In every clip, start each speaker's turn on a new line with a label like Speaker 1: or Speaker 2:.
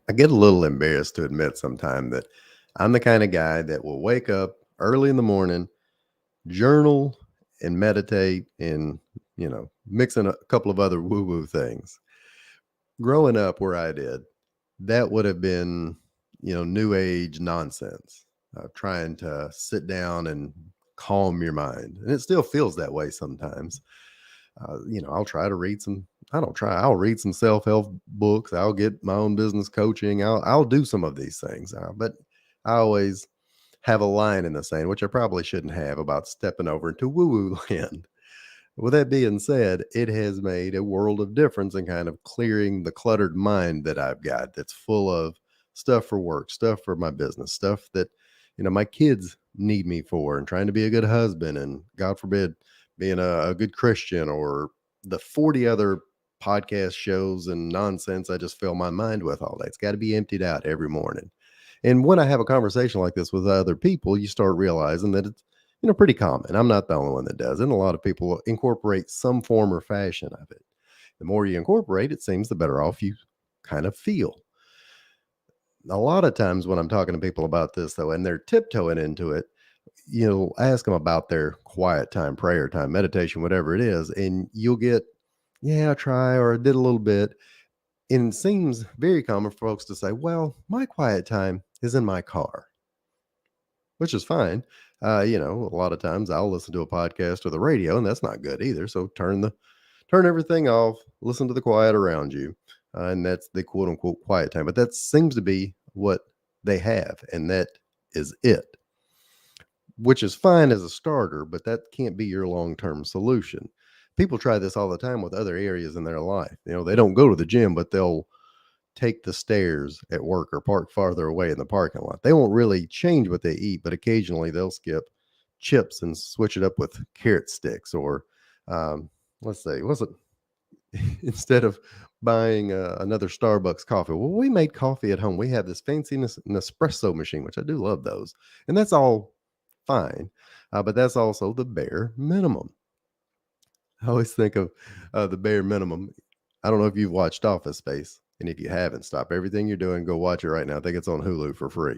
Speaker 1: I get a little embarrassed to admit sometime that I'm the kind of guy that will wake up early in the morning, journal and meditate and, mix in a couple of other woo woo things. Growing up where I did, that would have been, new age nonsense, trying to sit down and calm your mind. And it still feels that way sometimes. I'll try to read some, I don't try, I'll read some self help books. I'll get my own business coaching. I'll do some of these things. But I always have a line in the sand, which I probably shouldn't have, about stepping over into woo woo land. With that being said, it has made a world of difference in kind of clearing the cluttered mind that I've got that's full of stuff for work, stuff for my business, stuff that, my kids need me for, and trying to be a good husband and, God forbid, being a good Christian, or the 40 other podcast shows and nonsense I just fill my mind with all day. It's got to be emptied out every morning. And when I have a conversation like this with other people, you start realizing that it's, pretty common. I'm not the only one that does it. And a lot of people incorporate some form or fashion of it. The more you incorporate, it seems the better off you kind of feel. A lot of times when I'm talking to people about this, though, and they're tiptoeing into it, you'll ask them about their quiet time, prayer time, meditation, whatever it is, and you'll get, yeah, I try, or I did a little bit. And it seems very common for folks to say, well, my quiet time is in my car, which is fine. A lot of times I'll listen to a podcast or the radio, and that's not good either. So turn everything off, listen to the quiet around you, and that's the quote unquote quiet time. But that seems to be what they have, and that is it, which is fine as a starter, but that can't be your long term solution. People try this all the time with other areas in their life. They don't go to the gym, but they'll take the stairs at work or park farther away in the parking lot. They won't really change what they eat, but occasionally they'll skip chips and switch it up with carrot sticks, or let's say, what's it? Instead of buying another Starbucks coffee, well, we made coffee at home. We have this fancy Nespresso machine, which I do love those, and that's all fine. But that's also the bare minimum. I always think of the bare minimum. I don't know if you've watched Office Space, and if you haven't, stop everything you're doing, go watch it right now. I think it's on Hulu for free.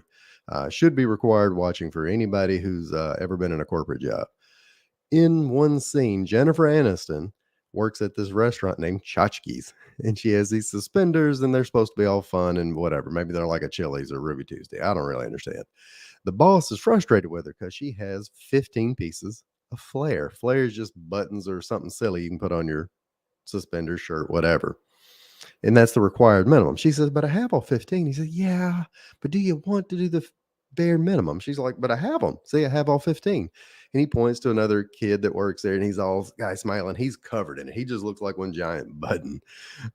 Speaker 1: Should be required watching for anybody who's ever been in a corporate job. In one scene, Jennifer Aniston works at this restaurant named Tchotchkes, and she has these suspenders, and they're supposed to be all fun and whatever. Maybe they're like a Chili's or Ruby Tuesday. I don't really understand. The boss is frustrated with her because she has 15 pieces of flare. Flare is just buttons or something silly you can put on your suspender shirt, whatever. And that's the required minimum. She says, but I have all 15. He says, yeah, but do you want to do the bare minimum? She's like, but I have them. See, I have all 15. And he points to another kid that works there, and he's all guy smiling. He's covered in it. He just looks like one giant button,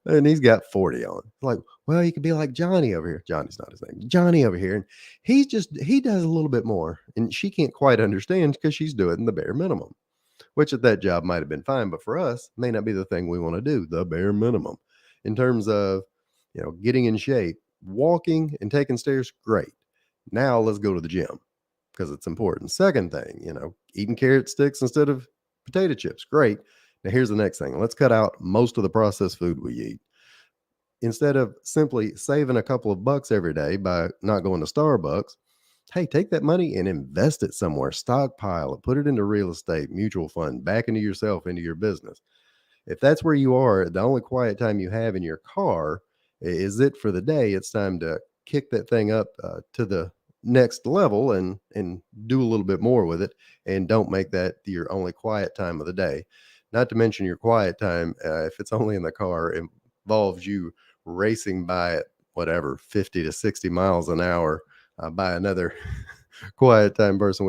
Speaker 1: and he's got 40 on. Like, well, you could be like Johnny over here. Johnny's not his name. Johnny over here. And he does a little bit more. And she can't quite understand because she's doing the bare minimum, which at that job might have been fine, but for us, may not be the thing we want to do, the bare minimum. In terms of, getting in shape, walking and taking stairs, great. Now let's go to the gym because it's important. Second thing, eating carrot sticks instead of potato chips, great. Now here's the next thing. Let's cut out most of the processed food we eat. Instead of simply saving a couple of bucks every day by not going to Starbucks, hey, take that money and invest it somewhere, stockpile it, put it into real estate, mutual fund, back into yourself, into your business. If that's where you are, the only quiet time you have in your car is it for the day. It's time to kick that thing up to the next level and do a little bit more with it, and don't make that your only quiet time of the day. Not to mention your quiet time, if it's only in the car, involves you racing by at whatever 50 to 60 miles an hour by another quiet time person